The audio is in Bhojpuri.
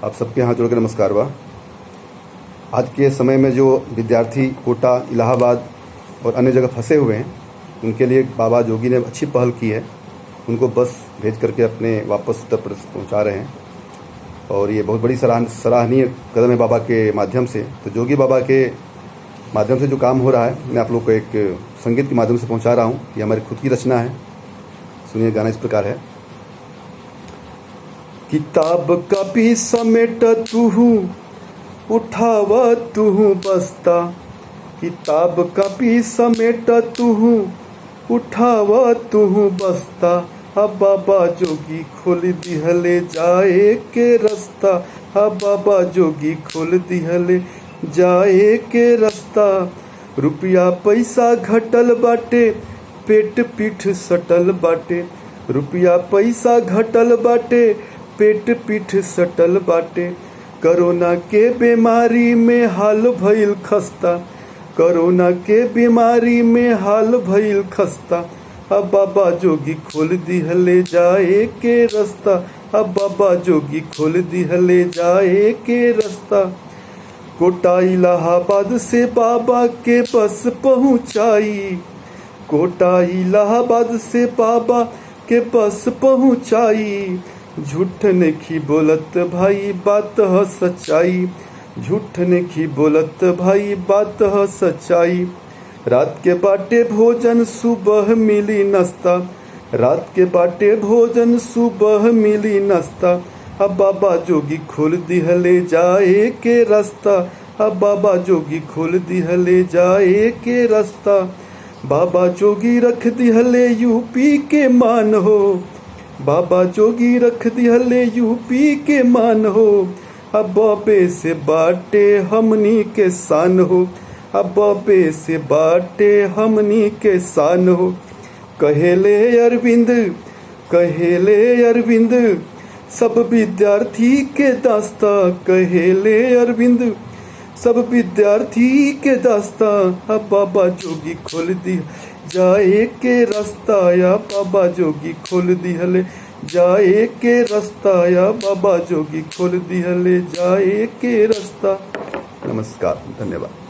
आप सबके हाथ जोड़ के नमस्कार बा। आज के समय में जो विद्यार्थी कोटा, इलाहाबाद और अन्य जगह फंसे हुए हैं, उनके लिए बाबा जोगी ने अच्छी पहल की है। उनको बस भेज करके अपने वापस उत्तर प्रदेश पहुंचा रहे हैं और ये बहुत बड़ी सराहनीय कदम है बाबा के माध्यम से। तो जोगी बाबा के माध्यम से जो काम हो रहा है, मैं आप लोग को एक संगीत के माध्यम से पहुंचा रहा हूं। ये हमारी खुद की रचना है। सुनिए, गाना इस प्रकार है। किताब कभी समेट तुहू, उठावा तुहू बस्ता। किताब कभी समेट तुहू, उठावा तुहू बस्ता। अब बाबा जोगी खोल दिहले जाए के रास्ता। अब बाबा जोगी खोल दिहले जाए के रास्ता। रुपया पैसा घटल बाटे, पेट पीठ सटल बाटे। रुपया पैसा घटल बाटे, पेट पीठ सटल बाटे। कोरोना के बीमारी में हाल भइल खस्ता। कोरोना के बीमारी में हाल भइल खस्ता। अब बाबा जोगी खोल दिहले जाए के रास्ता। अब बाबा जोगी खोल दिहले जाए के रास्ता। कोटा इलाहाबाद से बाबा के बस पहुँचाई। कोटा इलाहाबाद से बाबा के बस पहुँचाई। झूठ नहीं बोलत भाई, बात है सच्चाई। झूठ नहीं बोलत भाई, बात है सच्चाई। रात के बाटे भोजन, सुबह मिली नाश्ता। रात के बाटे भोजन, सुबह मिली नाश्ता। अब बाबा जोगी खोल दिहले जाए के रास्ता। अब बाबा जोगी खोल दिहले जाए के रास्ता। बाबा जोगी रख दिहले यूपी के मान हो। बाबा जोगी रख दिहले यूपी के मान हो। अब बाबे से बाटे हमनी के शान हो। अब बाबे से बाटे हमनी के शान हो। कहेले अरविंद, कहेले अरविंद, सब विद्यार्थी के दास्ता। कहेले अरविंद, सब विद्यार्थी के दास्ता। अब बाबा जोगी खोल दी जाए के रास्ता। या बाबा जोगी खोल दिहले जाए के रास्ता। या बाबा जोगी खोल दिहले जाए के रास्ता। नमस्कार, धन्यवाद।